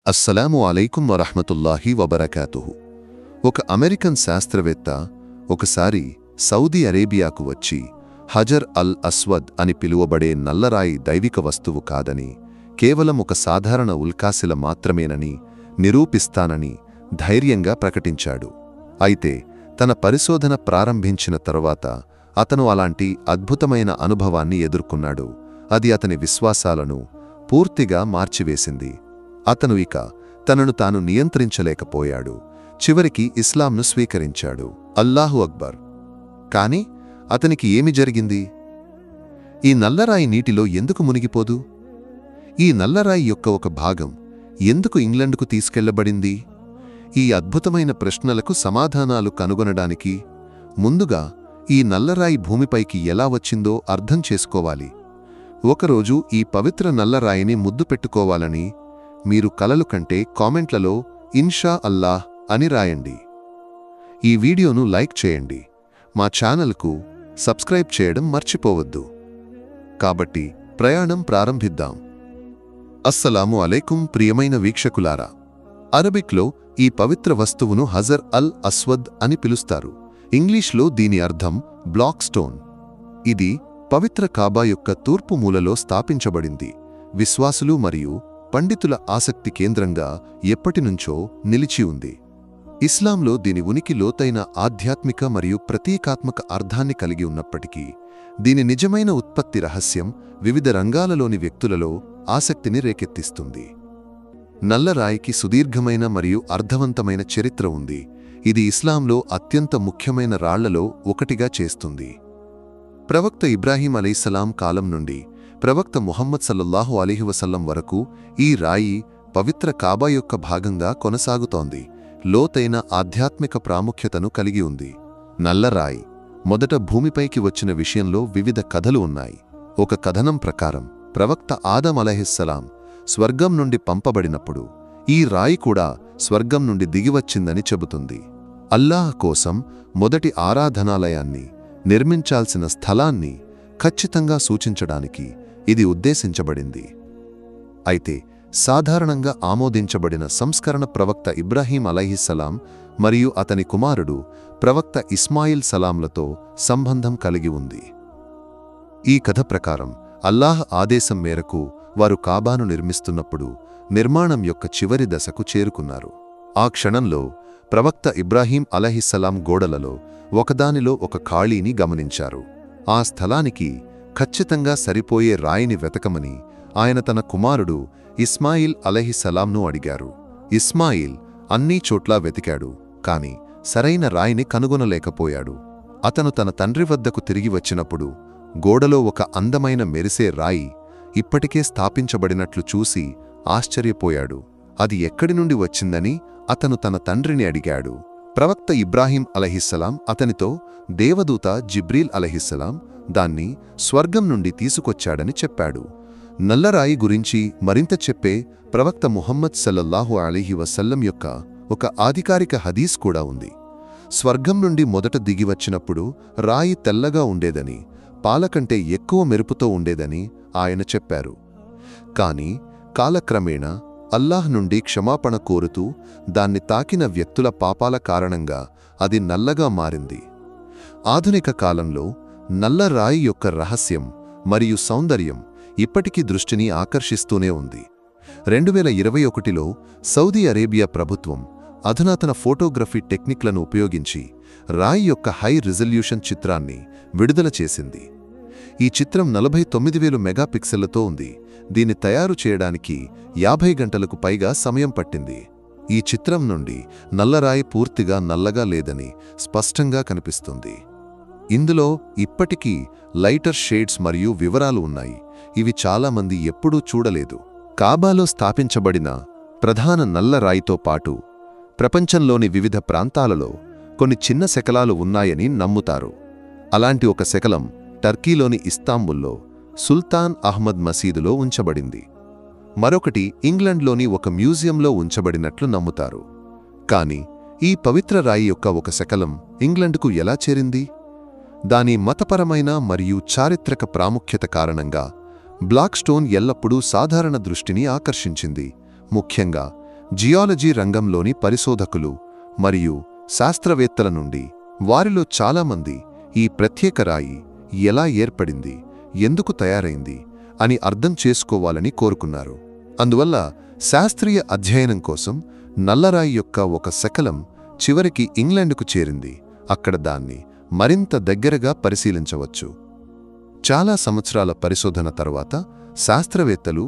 అస్సలాము అలైకుం వరహ్మతుల్లాహి వబరకాతుహు. ఒక అమెరికన్ శాస్త్రవేత్త ఒకసారి సౌదీ అరేబియాకు వచ్చి హజర్ అల్ అస్వద్ అని పిలువబడే నల్లరాయి దైవిక వస్తువు కాదని, కేవలం ఒక సాధారణ ఉల్కాశిల మాత్రమేనని నిరూపిస్తానని ధైర్యంగా ప్రకటించాడు. అయితే తన పరిశోధన ప్రారంభించిన తరువాత అతను అలాంటి అద్భుతమైన అనుభవాన్ని ఎదుర్కొన్నాడు. అది అతని విశ్వాసాలను పూర్తిగా మార్చివేసింది. అతను ఇక తనను తాను నియంత్రించలేకపోయాడు. చివరికి ఇస్లాంను స్వీకరించాడు. అల్లాహు అక్బర్! కాని అతనికి ఏమి జరిగింది? ఈ నల్లరాయి నీటిలో ఎందుకు మునిగిపోదు? ఈ నల్లరాయి యొక్క ఒక భాగం ఎందుకు ఇంగ్లండ్కు తీసుకెళ్లబడింది? ఈ అద్భుతమైన ప్రశ్నలకు సమాధానాలు కనుగొనడానికి ముందుగా ఈ నల్లరాయి భూమిపైకి ఎలా వచ్చిందో అర్థం చేసుకోవాలి. ఒకరోజు ఈ పవిత్ర నల్లరాయిని ముద్దు పెట్టుకోవాలని మీరు కలలు కంటే కామెంట్లలో ఇన్షా అల్లాహ్ అని రాయండి. ఈ వీడియోను లైక్ చేయండి. మా ఛానల్కు సబ్స్క్రైబ్ చేయడం మర్చిపోవద్దు. కాబట్టి ప్రయాణం ప్రారంభిద్దాం. అస్సలాము అలైకుం ప్రియమైన వీక్షకులారా! అరబిక్లో ఈ పవిత్ర వస్తువును హజర్ అల్ అస్వద్ అని పిలుస్తారు. ఇంగ్లీష్లో దీని అర్థం బ్లాక్ స్టోన్. ఇది పవిత్ర కాబా యొక్క తూర్పు మూలలో స్థాపించబడింది. విశ్వాసులు మరియు పండితుల ఆసక్తి కేంద్రంగా ఎప్పటినుంచో నిలిచి ఉంది. ఇస్లాంలో దీని ఉనికి లోతైన ఆధ్యాత్మిక మరియు ప్రతీకాత్మక అర్థాన్ని కలిగి ఉన్నప్పటికీ, దీని నిజమైన ఉత్పత్తి రహస్యం వివిధ రంగాలలోని వ్యక్తులలో ఆసక్తిని రేకెత్తిస్తుంది. నల్లరాయికి సుదీర్ఘమైన మరియు అర్థవంతమైన చరిత్ర ఉంది. ఇది ఇస్లాంలో అత్యంత ముఖ్యమైన రాళ్లలో ఒకటిగా చేస్తుంది. ప్రవక్త ఇబ్రాహీం అలైహిస్సలాం కాలం నుండి ప్రవక్త ముహమ్మద్ సల్లల్లాహు అలైహి వసల్లం వరకు ఈ రాయి పవిత్ర కాబా యొక్క భాగంగా కొనసాగుతోంది. లోతైన ఆధ్యాత్మిక ప్రాముఖ్యతను కలిగి ఉంది. నల్లరాయి మొదట భూమిపైకి వచ్చిన విషయంలో వివిధ కథలు ఉన్నాయి. ఒక కథనం ప్రకారం ప్రవక్త ఆదం అలైహిస్సలాం స్వర్గం నుండి పంపబడినప్పుడు ఈ రాయి కూడా స్వర్గం నుండి దిగివచ్చిందని చెబుతుంది. అల్లాహ్ కోసం మొదటి ఆరాధనాలయాన్ని నిర్మించాల్సిన స్థలాన్ని ఖచ్చితంగా సూచించడానికి ఇది ఉద్దేశించబడింది. అయితే సాధారణంగా ఆమోదించబడిన సంస్కరణ ప్రవక్త ఇబ్రాహీం అలైహిస్సలాం మరియు అతని కుమారుడు ప్రవక్త ఇస్మాయిల్ సలాంలతో సంబంధం కలిగి ఉంది. ఈ కథ ప్రకారం అల్లాహ్ ఆదేశం మేరకు వారు కాబాను నిర్మిస్తున్నప్పుడు నిర్మాణం యొక్క చివరి దశకు చేరుకున్నారు. ఆ క్షణంలో ప్రవక్త ఇబ్రాహీం అలైహిస్సలాం గోడలలో ఒకదానిలో ఒక ఖాళీని గమనించారు. ఆ స్థలానికి ఖచ్చితంగా సరిపోయే రాయిని వెతకమని ఆయన తన కుమారుడు ఇస్మాయిల్ అలైహిస్సలాంను అడిగారు. ఇస్మాయిల్ అన్నీ చోట్లా వెతికాడు, కాని సరైన రాయిని కనుగొనలేకపోయాడు. అతను తన తండ్రి వద్దకు తిరిగి వచ్చినప్పుడు గోడలో ఒక అందమైన మెరిసే రాయి ఇప్పటికే స్థాపించబడినట్లు చూసి ఆశ్చర్యపోయాడు. అది ఎక్కడి నుండి వచ్చిందని అతను తన తండ్రిని అడిగాడు. ప్రవక్త ఇబ్రాహీం అలైహిస్సలాం అతనితో దేవదూత జిబ్రీల్ అలైహిస్సలాం దాన్ని స్వర్గం నుండి తీసుకొచ్చాడని చెప్పాడు. నల్లరాయి గురించి మరింత చెప్పే ప్రవక్త ముహమ్మద్ సల్లల్లాహు అలైహి వసల్లం యొక్క ఒక ఆధికారిక హదీస్ కూడా ఉంది. స్వర్గం నుండి మొదట దిగివచ్చినప్పుడు రాయి తెల్లగా ఉండేదని, పాలకంటే ఎక్కువ మెరుపుతో ఉండేదని ఆయన చెప్పారు. కాని కాలక్రమేణా అల్లాహ్ నుండి క్షమాపణ కోరుతూ దాన్ని తాకిన వ్యక్తుల పాపాల కారణంగా అది నల్లగా మారింది. ఆధునిక కాలంలో నల్ల రాయి యొక్క రహస్యం మరియు సౌందర్యం ఇప్పటికీ దృష్టిని ఆకర్షిస్తూనే ఉంది. 2021లో సౌదీ అరేబియా ప్రభుత్వం అధునాతన ఫోటోగ్రఫీ టెక్నిక్లను ఉపయోగించి రాయి యొక్క హై రిజల్యూషన్ చిత్రాన్ని విడుదల చేసింది. ఈ చిత్రం 49,000 మెగాపిక్సెళ్లతో ఉంది. దీన్ని తయారు చేయడానికి 50 గంటలకు పైగా సమయం పట్టింది. ఈ చిత్రం నుండి నల్లరాయి పూర్తిగా నల్లగా లేదని స్పష్టంగా కనిపిస్తుంది. ఇందులో ఇప్పటికీ లైటర్ షేడ్స్ మరియు వివరాలు ఉన్నాయి. ఇవి చాలామంది ఎప్పుడూ చూడలేదు. కాబాలో స్థాపించబడిన ప్రధాన నల్లరాయితో పాటు ప్రపంచంలోని వివిధ ప్రాంతాలలో కొన్ని చిన్న శకలాలు ఉన్నాయని నమ్ముతారు. అలాంటి ఒక శకలం టర్కీలోని ఇస్తాంబుల్లో సుల్తాన్ అహ్మద్ మసీదులో ఉంచబడింది. మరొకటి ఇంగ్లండ్లోని ఒక మ్యూజియంలో ఉంచబడినట్లు నమ్ముతారు. కాని ఈ పవిత్ర రాయి యొక్క ఒక శకలం ఇంగ్లండ్కు ఎలా చేరింది? దాని మతపరమైన మరియు చారిత్రక ప్రాముఖ్యత కారణంగా బ్లాక్ స్టోన్ ఎల్లప్పుడూ సాధారణ దృష్టిని ఆకర్షించింది. ముఖ్యంగా జియాలజీ రంగంలోని పరిశోధకులు మరియు శాస్త్రవేత్తల నుండి వారిలో చాలామంది ఈ ప్రత్యేక రాయి ఎలా ఏర్పడింది, ఎందుకు తయారైంది అని అర్థం చేసుకోవాలని కోరుకున్నారు. అందువల్ల శాస్త్రీయ అధ్యయనం కోసం నల్లరాయి యొక్క ఒక శకలం చివరికి ఇంగ్లాండుకు చేరింది. అక్కడ దాన్ని మరింత దగ్గరగా పరిశీలించవచ్చు. చాలా సంవత్సరాల పరిశోధన తర్వాత శాస్త్రవేత్తలు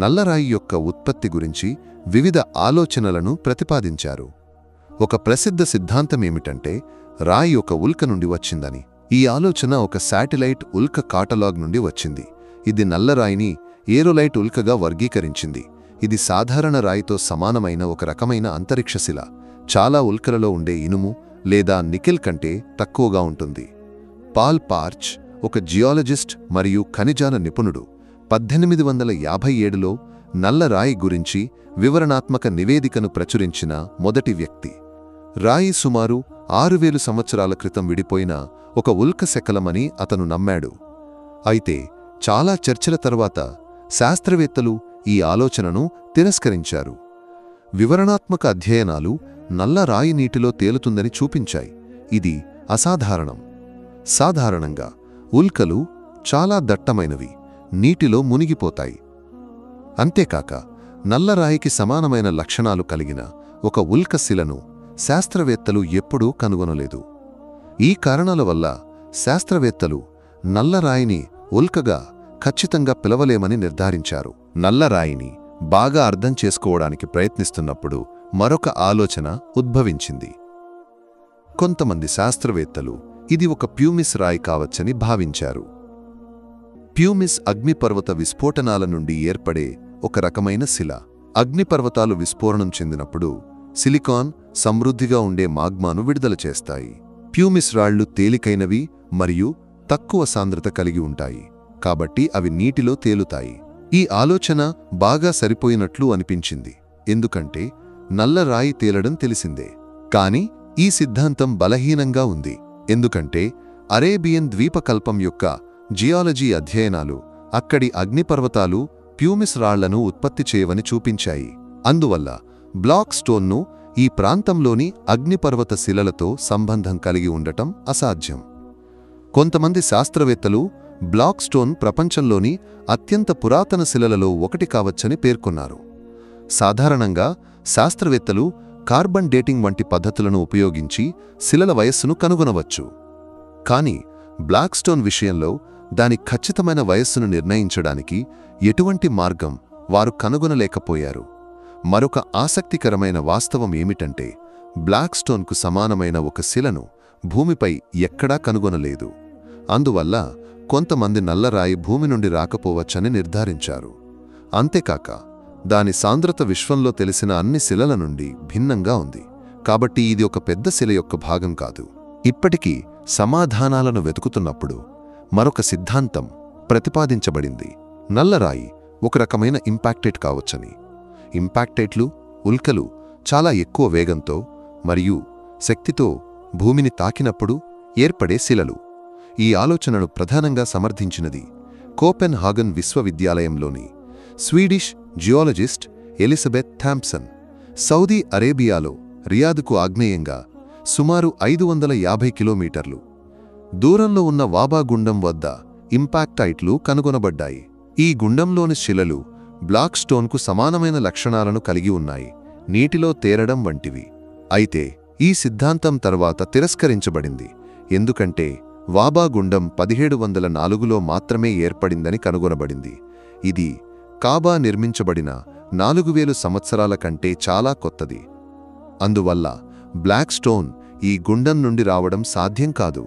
నల్లరాయి యొక్క ఉత్పత్తి గురించి వివిధ ఆలోచనలను ప్రతిపాదించారు. ఒక ప్రసిద్ధ సిద్ధాంతమేమిటంటే రాయి ఒక ఉల్క నుండి వచ్చిందని. ఈ ఆలోచన ఒక శాటిలైట్ ఉల్క కాటలాగ్ నుండి వచ్చింది. ఇది నల్లరాయిని ఏరోలైట్ ఉల్కగా వర్గీకరించింది. ఇది సాధారణ రాయితో సమానమైన ఒక రకమైన అంతరిక్షశిల. చాలా ఉల్కలలో ఉండే ఇనుము లేదా నికెల్ కంటే తక్కువగా ఉంటుంది. పాల్ పార్చ్ ఒక జియాలజిస్ట్ మరియు ఖనిజాల నిపుణుడు 1857లో నల్లరాయి గురించి వివరణాత్మక నివేదికను ప్రచురించిన మొదటి వ్యక్తి. రాయి సుమారు 6000 సంవత్సరాల క్రితం విడిపోయిన ఒక ఉల్క శకలమని అతను నమ్మాడు. అయితే చాలా చర్చల తర్వాత శాస్త్రవేత్తలు ఈ ఆలోచనను తిరస్కరించారు. వివరణాత్మక అధ్యయనాలు నల్లరాయి నీటిలో తేలుతుందని చూపించాయి. ఇది అసాధారణం. సాధారణంగా ఉల్కలు చాలా దట్టమైనవి, నీటిలో మునిగిపోతాయి. అంతేకాక నల్లరాయికి సమానమైన లక్షణాలు కలిగిన ఒక ఉల్క శిలను శాస్త్రవేత్తలు ఎప్పుడూ కనుగొనలేదు. ఈ కారణాల వల్ల శాస్త్రవేత్తలు నల్లరాయిని ఉల్కగా ఖచ్చితంగా పిలవలేమని నిర్ధారించారు. నల్లరాయిని బాగా అర్థం చేసుకోవడానికి ప్రయత్నిస్తున్నప్పుడు మరొక ఆలోచన ఉద్భవించింది. కొంతమంది శాస్త్రవేత్తలు ఇది ఒక ప్యూమిస్ రాయి కావచ్చని భావించారు. ప్యూమిస్ అగ్నిపర్వత విస్ఫోటనాల నుండి ఏర్పడే ఒక రకమైన శిల. అగ్నిపర్వతాలు విస్ఫోరణం చెందినప్పుడు సిలికాన్ సమృద్ధిగా ఉండే మాగ్మాను విడుదల చేస్తాయి. ప్యూమిస్ రాళ్లు తేలికైనవి మరియు తక్కువ సాంద్రత కలిగి ఉంటాయి, కాబట్టి అవి నీటిలో తేలుతాయి. ఈ ఆలోచన బాగా సరిపోయినట్లు అనిపించింది, ఎందుకంటే నల్లరాయి తేలడం తెలిసిందే. కాని ఈ సిద్ధాంతం బలహీనంగా ఉంది, ఎందుకంటే అరేబియన్ ద్వీపకల్పం యొక్క జియాలజీ అధ్యయనాలు అక్కడి అగ్నిపర్వతాలు ప్యూమిస్ రాళ్లను ఉత్పత్తి చేయవని చూపించాయి. అందువల్ల బ్లాక్ స్టోన్ను ఈ ప్రాంతంలోని అగ్నిపర్వత శిలలతో సంబంధం కలిగి ఉండటం అసాధ్యం. కొంతమంది శాస్త్రవేత్తలు బ్లాక్ స్టోన్ ప్రపంచంలోని అత్యంత పురాతన శిలలలో ఒకటి కావచ్చని పేర్కొన్నారు. సాధారణంగా శాస్త్రవేత్తలు కార్బన్ డేటింగ్ వంటి పద్ధతులను ఉపయోగించి శిలల వయస్సును కనుగొనవచ్చు. కానీ బ్లాక్ స్టోన్ విషయంలో దాని ఖచ్చితమైన వయస్సును నిర్ణయించడానికి ఎటువంటి మార్గం వారు కనుగొనలేకపోయారు. మరొక ఆసక్తికరమైన వాస్తవం ఏమిటంటే బ్లాక్ స్టోన్కు సమానమైన ఒక శిలను భూమిపై ఎక్కడా కనుగొనలేదు. అందువల్ల కొంతమంది నల్లరాయి భూమి నుండి రాకపోవచ్చని నిర్ధారించారు. అంతేకాక దాని సాంద్రత విశ్వంలో తెలిసిన అన్ని శిలల నుండి భిన్నంగా ఉంది, కాబట్టి ఇది ఒక పెద్ద శిల యొక్క భాగం కాదు. ఇప్పటికీ సమాధానాలను వెతుకుతున్నప్పుడు మరొక సిద్ధాంతం ప్రతిపాదించబడింది. నల్లరాయి ఒక రకమైన ఇంపాక్టేట్ కావచ్చని. ఇంపాక్టేట్లు ఉల్కలు చాలా ఎక్కువ వేగంతో మరియు శక్తితో భూమిని తాకినప్పుడు ఏర్పడే శిలలు. ఈ ఆలోచనను ప్రధానంగా సమర్థించినది కోపెన్ హాగన్ విశ్వవిద్యాలయంలోని Swedish geologist Elizabeth Thompson. Saudi అరేబియాలో రియాద్కు ఆగ్నేయంగా సుమారు 550 కిలోమీటర్లు దూరంలో ఉన్న వాబా గుండం వద్ద ఇంపాక్టైట్లు కనుగొనబడ్డాయి. ఈ గుండంలోని శిలలు బ్లాక్ స్టోన్కు సమానమైన లక్షణాలను కలిగి ఉన్నాయి, నీటిలో తేరడం వంటివి. అయితే ఈ సిద్ధాంతం తర్వాత తిరస్కరించబడింది, ఎందుకంటే వాబా గుండం 1704లో మాత్రమే ఏర్పడిందని కనుగొనబడింది. ఇది కాబా నిర్మించబడిన 4000 సంవత్సరాల కంటే చాలా కొత్తది. అందువల్ల బ్లాక్ స్టోన్ ఈ గుండం నుండి రావడం సాధ్యం కాదు.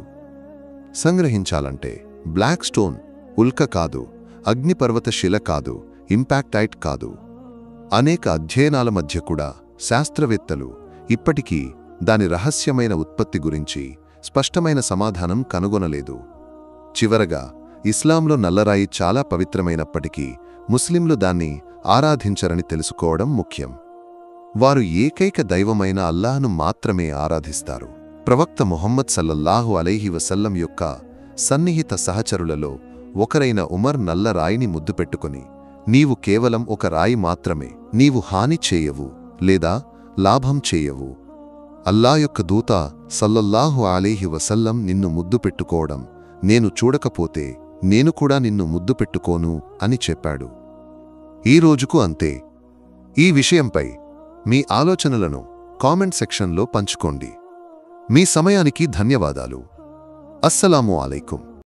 సంగ్రహించాలంటే బ్లాక్ స్టోన్ ఉల్క కాదు, అగ్నిపర్వత శిల కాదు, ఇంపాక్టైట్ కాదు. అనేక అధ్యయనాల మధ్య కూడా శాస్త్రవేత్తలు ఇప్పటికీ దాని రహస్యమైన ఉత్పత్తి గురించి స్పష్టమైన సమాధానం కనుగొనలేదు. చివరగా ఇస్లాంలో నల్లరాయి చాలా పవిత్రమైనప్పటికీ ముస్లింలు దాన్ని ఆరాధించరని తెలుసుకోవడం ముఖ్యం. వారు ఏకైక దైవమైన అల్లాహ్ను మాత్రమే ఆరాధిస్తారు. ప్రవక్త ముహమ్మద్ సల్లల్లాహు అలైహి వసల్లం యొక్క సన్నిహిత సహచరులలో ఒకరైన ఉమర్ నల్లరాయిని ముద్దు పెట్టుకుని, నీవు కేవలం ఒక రాయి మాత్రమే, నీవు హాని చేయవు లేదా లాభం చేయవు. అల్లా యొక్క దూత సల్లల్లాహు అలైహి వసల్లం నిన్ను ముద్దు పెట్టుకోవడం నేను చూడకపోతే నేను కూడా నిన్ను ముద్దు పెట్టుకోను అని చెప్పాడు. ఈ రోజుకు అంతే. ఈ విషయంపై మీ ఆలోచనలను కామెంట్ సెక్షన్లో పంచుకోండి. మీ సమయానికి ధన్యవాదాలు. అస్సలాము అలైకుం.